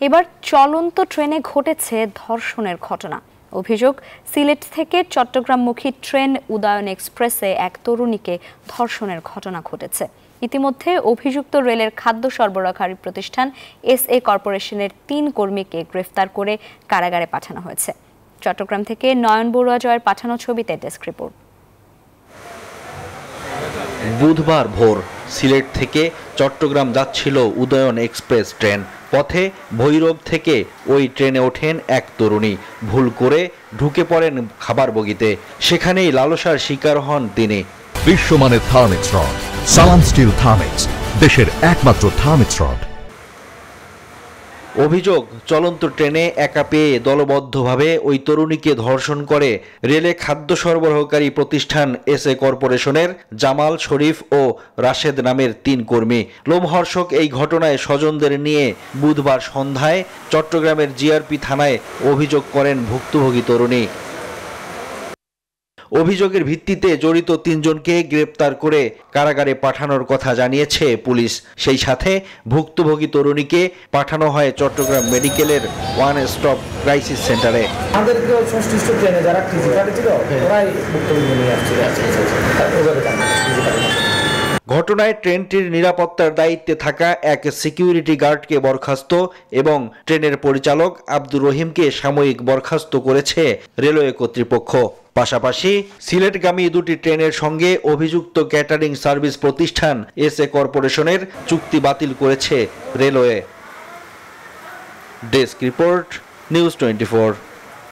এবার চলন্ত ট্রেনে ঘটেছে ধর্ষণের ঘটনা। অভিযোগ, সিলেট থেকে চট্টগ্রামমুখী ট্রেন উদয়ন এক্সপ্রেসে এক তরুণীকে ধর্ষণের ঘটনা ঘটেছে। ইতিমধ্যে অভিযুক্ত রেলের খাদ্য সরবরাহকারী প্রতিষ্ঠান এসএ কর্পোরেশনের ৩ কর্মীকে গ্রেফতার করে কারাগারে পাঠানো হয়েছে। চট্টগ্রাম থেকে নয়ন বড়ুয়া জয়ের পাঠানো ছবিতে ডেস্ক রিপোর্ট। বুধবার ভোর সিলেট থেকে চট্টগ্রাম যাচ্ছিল উদয়ন এক্সপ্রেস ট্রেন। পথে ভৈরব থেকে ওই ট্রেনে ওঠেন এক তরুণী। ভুল করে ঢুকে পড়েন খাবার বগিতে। সেখানেই লালসার শিকার হন তিনি। বিশ্বমানের থার্মিক্স রড, সালাম স্টিল থার্মিক্স, দেশের একমাত্র থার্মিক্স রড। অভিযোগ, চলন্ত ট্রেনে একা পেয়ে দলবদ্ধভাবে ওই তরুণীকে ধর্ষণ করে রেলে খাদ্য সরবরাহকারী প্রতিষ্ঠান এসএ কর্পোরেশনের জামাল, শরীফ ও রাশেদ নামের ৩ কর্মী। লোমহর্ষক এই ঘটনায় স্বজনদের নিয়ে বুধবার সন্ধ্যায় চট্টগ্রামের জিআরপি থানায় অভিযোগ করেন ভুক্তভোগী তরুণী। অভিযোগের ভিত্তিতে জড়িত ৩ জনকে গ্রেপ্তার করে কারাগারে পাঠানোর কথা জানিয়েছে পুলিশ। সেই সাথে ভুক্তভোগী তরুণীকে পাঠানো হয় চট্টগ্রাম মেডিকেলের ওয়ান স্টপ ক্রাইসিস সেন্টারে। ঘটনায় ট্রেনটির নিরাপত্তার দায়িত্বে থাকা এক সিকিউরিটি গার্ডকে বরখাস্ত এবং ট্রেনের পরিচালক আব্দুর রহিমকে সাময়িক বরখাস্ত করেছে রেলওয়ে কর্তৃপক্ষ। পাশাপাশি সিলেটগামী 2টি ট্রেনের সঙ্গে অভিযুক্ত ক্যাটারিং সার্ভিস প্রতিষ্ঠান এসএ কর্পোরেশনের চুক্তি বাতিল করেছে রেলওয়ে। Desk report, news 24।